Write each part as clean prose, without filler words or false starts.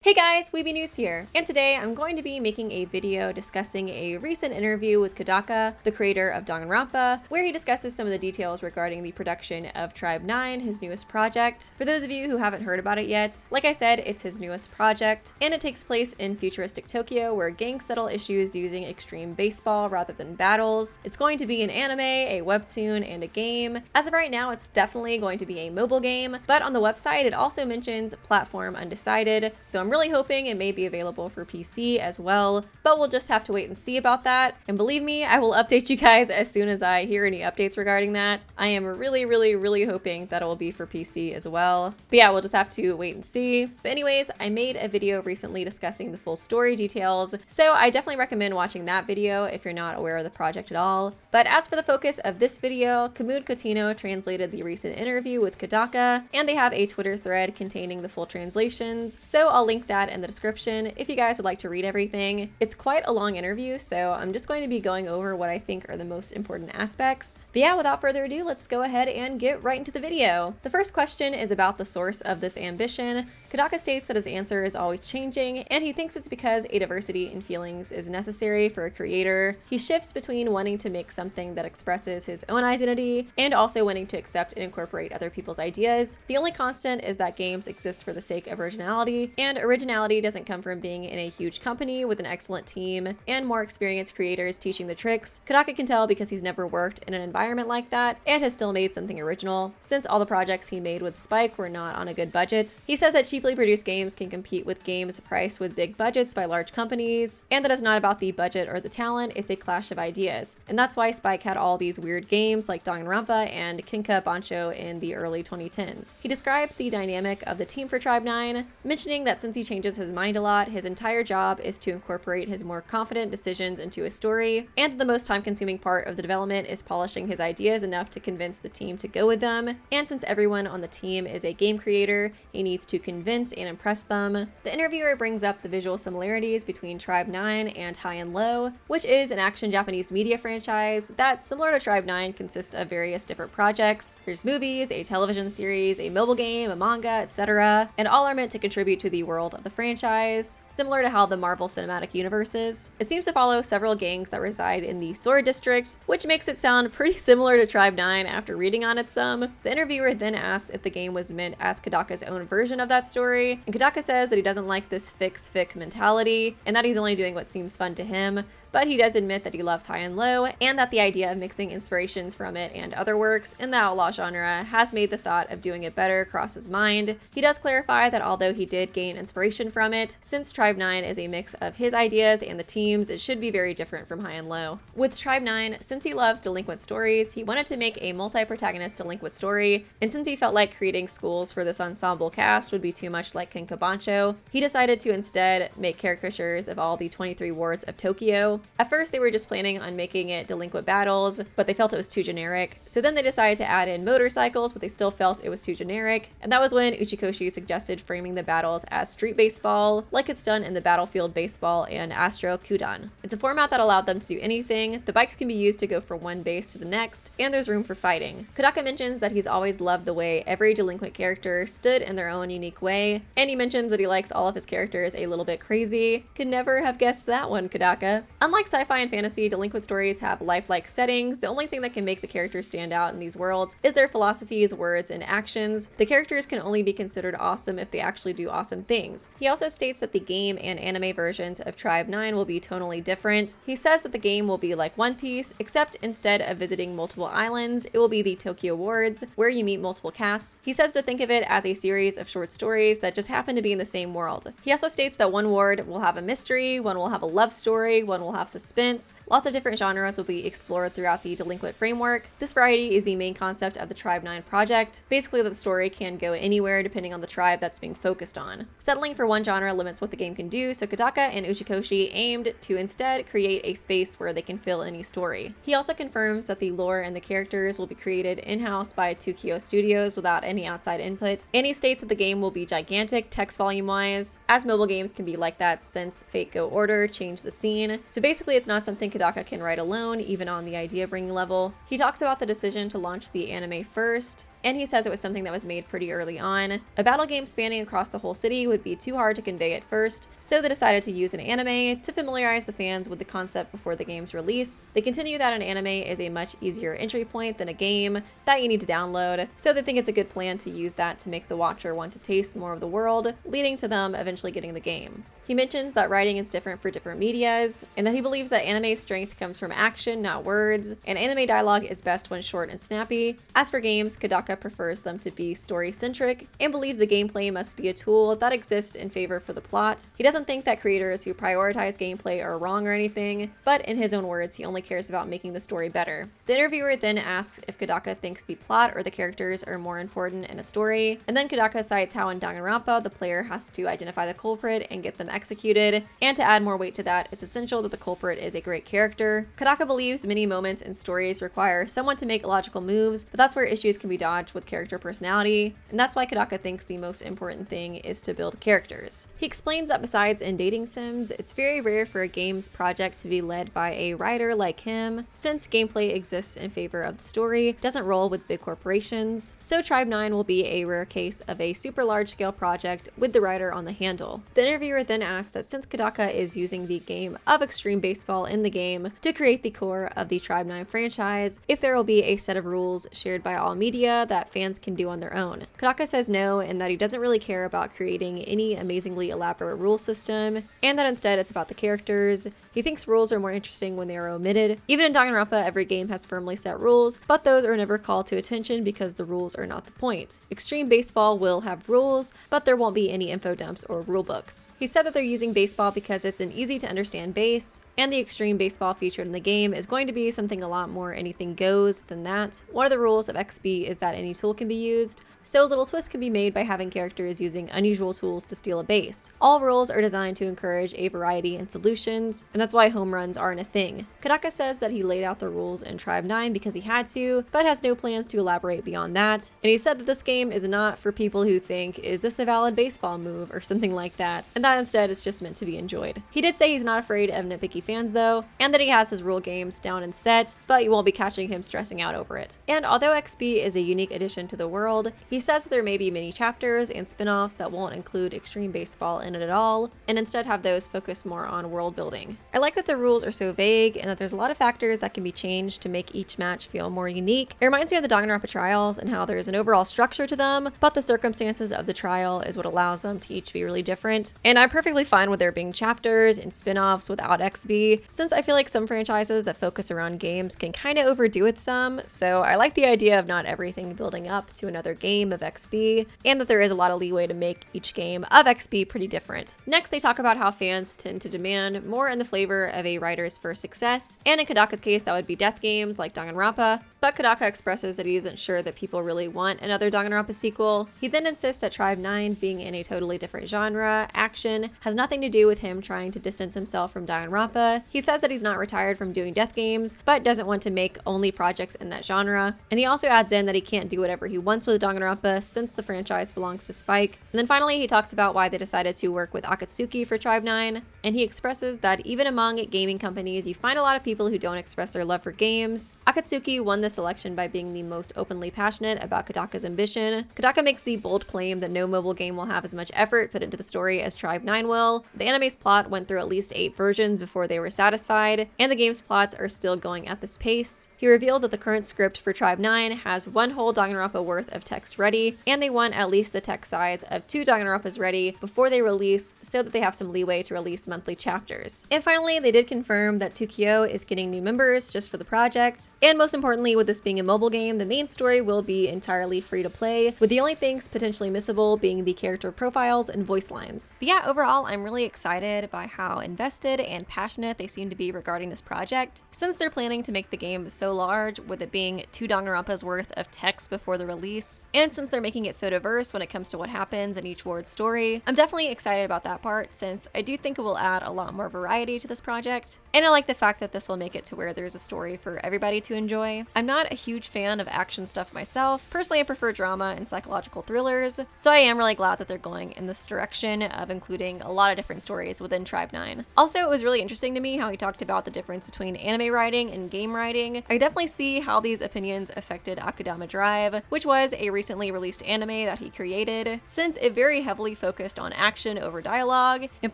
Hey guys, Weeby News here, and today I'm going to be making a video discussing a recent interview with Kodaka, the creator of Danganronpa, where he discusses some of the details regarding the production of Tribe 9, his newest project. For those of you who haven't heard about it yet, like I said, it's his newest project, and it takes place in futuristic Tokyo where gangs settle issues using extreme baseball rather than battles. It's going to be an anime, a webtoon, and a game. As of right now, it's definitely going to be a mobile game, but on the website it also mentions platform undecided, so I'm really hoping it may be available for PC as well, but we'll just have to wait and see about that. And believe me, I will update you guys as soon as I hear any updates regarding that. I am really hoping that it will be for PC as well. But yeah, we'll just have to wait and see. But anyways, I made a video recently discussing the full story details, so I definitely recommend watching that video if you're not aware of the project at all. But as for the focus of this video, Kamud Kotino translated the recent interview with Kodaka, and they have a Twitter thread containing the full translations, so I'll link that in the description if you guys would like to read everything. It's quite a long interview, so I'm just going to be going over what I think are the most important aspects. But yeah, without further ado, let's go ahead and get right into the video. The first question is about the source of this ambition. Kodaka states that his answer is always changing, and he thinks it's because a diversity in feelings is necessary for a creator. He shifts between wanting to make something that expresses his own identity and also wanting to accept and incorporate other people's ideas. The only constant is that games exist for the sake of originality, and originality doesn't come from being in a huge company with an excellent team and more experienced creators teaching the tricks. Kodaka can tell because he's never worked in an environment like that and has still made something original, since all the projects he made with Spike were not on a good budget. He says that cheaply produced games can compete with games priced with big budgets by large companies, and that it's not about the budget or the talent, it's a clash of ideas. And that's why Spike had all these weird games like Danganronpa and Kinka Bancho in the early 2010s. He describes the dynamic of the team for Tribe 9, mentioning that since he changes his mind a lot, his entire job is to incorporate his more confident decisions into a story, and the most time-consuming part of the development is polishing his ideas enough to convince the team to go with them. And since everyone on the team is a game creator, he needs to convince and impress them. The interviewer brings up the visual similarities between Tribe 9 and HiGH&LOW, which is an action Japanese media franchise that, similar to Tribe 9, consists of various different projects. There's movies, a television series, a mobile game, a manga, etc., and all are meant to contribute to the world of the franchise, similar to how the Marvel Cinematic Universe is. It seems to follow several gangs that reside in the Sword District, which makes it sound pretty similar to Tribe 9 after reading on it some. The interviewer then asks if the game was meant as Kodaka's own version of that story, and Kodaka says that he doesn't like this fic mentality, and that he's only doing what seems fun to him. But he does admit that he loves HiGH&LOW, and that the idea of mixing inspirations from it and other works in the outlaw genre has made the thought of doing it better cross his mind. He does clarify that although he did gain inspiration from it, since Tribe 9 is a mix of his ideas and the team's, it should be very different from HiGH&LOW. With Tribe 9, since he loves delinquent stories, he wanted to make a multi-protagonist delinquent story, and since he felt like creating schools for this ensemble cast would be too much like Kinka Bancho, he decided to instead make caricatures of all the 23 wards of Tokyo. At first, they were just planning on making it delinquent battles, but they felt it was too generic. So then they decided to add in motorcycles, but they still felt it was too generic. And that was when Uchikoshi suggested framing the battles as street baseball, like it's done in the Battlefield Baseball and Astro Kudan. It's a format that allowed them to do anything. The bikes can be used to go from one base to the next, and there's room for fighting. Kodaka mentions that he's always loved the way every delinquent character stood in their own unique way, and he mentions that he likes all of his characters a little bit crazy. Could never have guessed that one, Kodaka. Unlike sci-fi and fantasy, delinquent stories have lifelike settings. The only thing that can make the characters stand out in these worlds is their philosophies, words, and actions. The characters can only be considered awesome if they actually do awesome things. He also states that the game and anime versions of Tribe 9 will be tonally different. He says that the game will be like One Piece, except instead of visiting multiple islands, it will be the Tokyo Wards, where you meet multiple casts. He says to think of it as a series of short stories that just happen to be in the same world. He also states that one ward will have a mystery, one will have a love story, one will have suspense. Lots of different genres will be explored throughout the delinquent framework. This variety is the main concept of the Tribe 9 project. Basically, the story can go anywhere depending on the tribe that's being focused on. Settling for one genre limits what the game can do, so Kodaka and Uchikoshi aimed to instead create a space where they can fill any story. He also confirms that the lore and the characters will be created in-house by Tokyo Studios without any outside input, and he states that the game will be gigantic text volume-wise, as mobile games can be like that since Fate Go Order changed the scene. So basically, it's not something Kodaka can write alone, even on the idea bringing level. He talks about the decision to launch the anime first, and he says it was something that was made pretty early on. A battle game spanning across the whole city would be too hard to convey at first, so they decided to use an anime to familiarize the fans with the concept before the game's release. They continue that an anime is a much easier entry point than a game that you need to download, so they think it's a good plan to use that to make the watcher want to taste more of the world, leading to them eventually getting the game. He mentions that writing is different for different medias, and that he believes that anime's strength comes from action, not words, and anime dialogue is best when short and snappy. As for games, Kodaka prefers them to be story-centric, and believes the gameplay must be a tool that exists in favor for the plot. He doesn't think that creators who prioritize gameplay are wrong or anything, but in his own words, he only cares about making the story better. The interviewer then asks if Kodaka thinks the plot or the characters are more important in a story, and then Kodaka cites how in Danganronpa, the player has to identify the culprit and get them executed, and to add more weight to that, it's essential that the culprit is a great character. Kodaka believes many moments in stories require someone to make logical moves, but that's where issues can be dodged with character personality, and that's why Kodaka thinks the most important thing is to build characters. He explains that besides in dating sims, it's very rare for a game's project to be led by a writer like him, since gameplay exists in favor of the story, doesn't roll with big corporations, so Tribe 9 will be a rare case of a super large-scale project with the writer on the handle. The interviewer then asks that since Kodaka is using the game of extreme baseball in the game to create the core of the Tribe 9 franchise, if there will be a set of rules shared by all media that fans can do on their own. Kodaka says no, and that he doesn't really care about creating any amazingly elaborate rule system, and that instead it's about the characters. He thinks rules are more interesting when they are omitted. Even in Danganronpa, every game has firmly set rules, but those are never called to attention because the rules are not the point. Extreme Baseball will have rules, but there won't be any info dumps or rule books. He said that they're using baseball because it's an easy to understand base, and the extreme baseball featured in the game is going to be something a lot more anything goes than that. One of the rules of XB is that any tool can be used, so a little twist can be made by having characters using unusual tools to steal a base. All rules are designed to encourage a variety in solutions, and that's why home runs aren't a thing. Kodaka says that he laid out the rules in Tribe 9 because he had to, but has no plans to elaborate beyond that, and he said that this game is not for people who think, is this a valid baseball move, or something like that, and that instead is just meant to be enjoyed. He did say he's not afraid of nitpicky fans though, and that he has his rule games down and set, but you won't be catching him stressing out over it. And although XB is a unique addition to the world, he says that there may be many chapters and spin-offs that won't include extreme baseball in it at all, and instead have those focus more on world building. I like that the rules are so vague and that there's a lot of factors that can be changed to make each match feel more unique. It reminds me of the Danganronpa trials and how there's an overall structure to them, but the circumstances of the trial is what allows them to each be really different. And I'm perfectly fine with there being chapters and spin-offs without XB, since I feel like some franchises that focus around games can kind of overdo it some, so I like the idea of not everything building up to another game of XB, and that there is a lot of leeway to make each game of XB pretty different. Next, they talk about how fans tend to demand more in the flavor of a writer's first success, and in Kodaka's case that would be death games like Danganronpa, but Kodaka expresses that he isn't sure that people really want another Danganronpa sequel. He then insists that Tribe 9 being in a totally different genre, action, has nothing to do with him trying to distance himself from Danganronpa. He says that he's not retired from doing death games, but doesn't want to make only projects in that genre. And he also adds in that he can't do whatever he wants with Danganronpa since the franchise belongs to Spike. And then finally he talks about why they decided to work with Akatsuki for Tribe 9, and he expresses that even among gaming companies you find a lot of people who don't express their love for games. Akatsuki won the selection by being the most openly passionate about Kodaka's ambition. Kodaka makes the bold claim that no mobile game will have as much effort put into the story as Tribe 9 will. The anime's plot went through at least 8 versions before they were satisfied, and the game's plots are still going at this pace. He revealed that the current script for Tribe 9 has one whole Danganronpa worth of text ready, and they want at least the text size of 2 Danganronpas ready before they release, so that they have some leeway to release monthly chapters. And finally, they did confirm that Tukio is getting new members just for the project, and most importantly, with this being a mobile game, the main story will be entirely free to play, with the only things potentially missable being the character profiles and voice lines. But yeah, overall, I'm really excited by how invested and passionate they seem to be regarding this project. Since they're planning to make the game so large, with it being 2 Danganronpas worth of text before the release, and since they're making it so diverse when it comes to what happens in each ward's story, I'm definitely excited about that part, since I do think it will add a lot more variety to this project. And I like the fact that this will make it to where there's a story for everybody to enjoy. I'm not a huge fan of action stuff myself. Personally, I prefer drama and psychological thrillers, so I am really glad that they're going in this direction of including a lot of different stories within Tribe 9. Also, it was really interesting to me how he talked about the difference between anime writing and game writing. I definitely see how these opinions affected Akudama Drive, which was a recently released anime that he created, since it very heavily focused on action over dialogue, and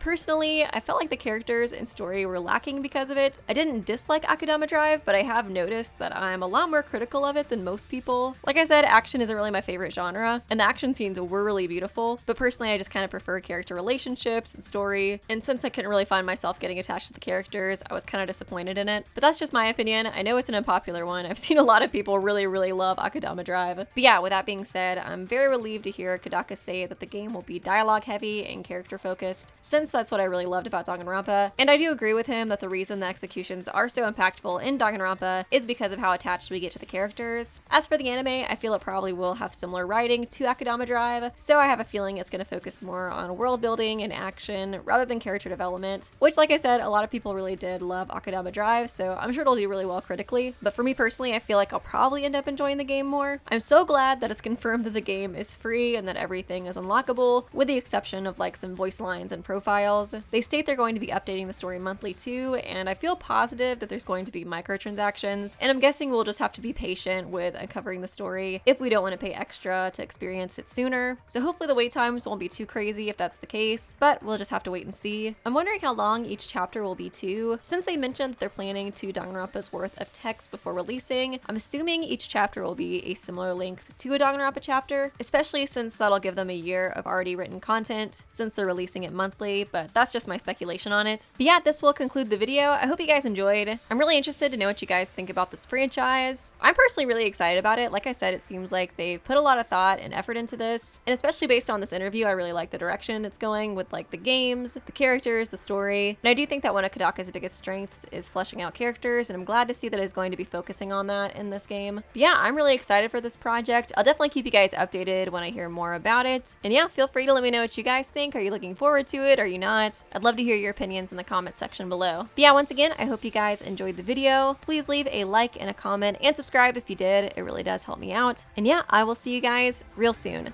personally, I felt like the characters and story were lacking because of it. I didn't dislike Akudama Drive, but I have noticed that I'm a lot more critical of it than most people. Like I said, action isn't really my favorite genre, and the action scenes were really beautiful, but personally I just kind of prefer character relationships and story, and since I couldn't really find myself getting attached to the characters, I was kind of disappointed in it. But that's just my opinion. I know it's an unpopular one. I've seen a lot of people really love Akudama Drive. But yeah, with that being said, I'm very relieved to hear Kodaka say that the game will be dialogue heavy and character focused, since that's what I really loved about Danganronpa, and I do agree with him that the reason the executions are so impactful in Danganronpa is because of how attached we get to the characters. As for the anime, I feel it probably will have similar writing to Akudama Drive, so I have a feeling it's going to focus more on world building and action rather than character development, which, like I said, a lot of people really did love Akudama Drive, so I'm sure it'll do really well critically. But for me personally, I feel like I'll probably end up enjoying the game more. I'm so glad that it's confirmed that the game is free and that everything is unlockable, with the exception of like some voice lines and profiles. They state they're going to be updating the story monthly too, and I feel positive that there's going to be microtransactions, and I'm guessing we'll just have to be patient with uncovering the story if we don't want to pay extra to experience it sooner. So hopefully the wait times won't be too crazy if that's the case, but we'll just have to wait and see. I'm wondering how long each chapter will be too. Since they mentioned that they're planning 2 Danganronpa's worth of text before releasing, I'm assuming each chapter will be a similar length to a Danganronpa chapter, especially since that'll give them a year of already written content since they're releasing it monthly, but that's just my speculation on it. But yeah, this will conclude the video. I hope you guys enjoyed. I'm really interested to know what you guys think about this franchise. I'm personally really excited about it. Like I said, it seems like they've put a lot of thought and effort into this, and especially based on this interview, I really like the direction it's going with like the games, the characters, the story, and I do think that one of Kodaka's biggest strengths is fleshing out characters, and I'm glad to see that he's going to be focusing on that in this game. But yeah, I'm really excited for this project. I'll definitely keep you guys updated when I hear more about it, and yeah, feel free to let me know what you guys think. Are you looking forward to it? Are you not? I'd love to hear your opinions in the comment section below. But yeah, once again, I hope you guys enjoyed the video. Please leave a like and a comment and subscribe if you did. It really does help me out. And yeah, I will see you guys real soon.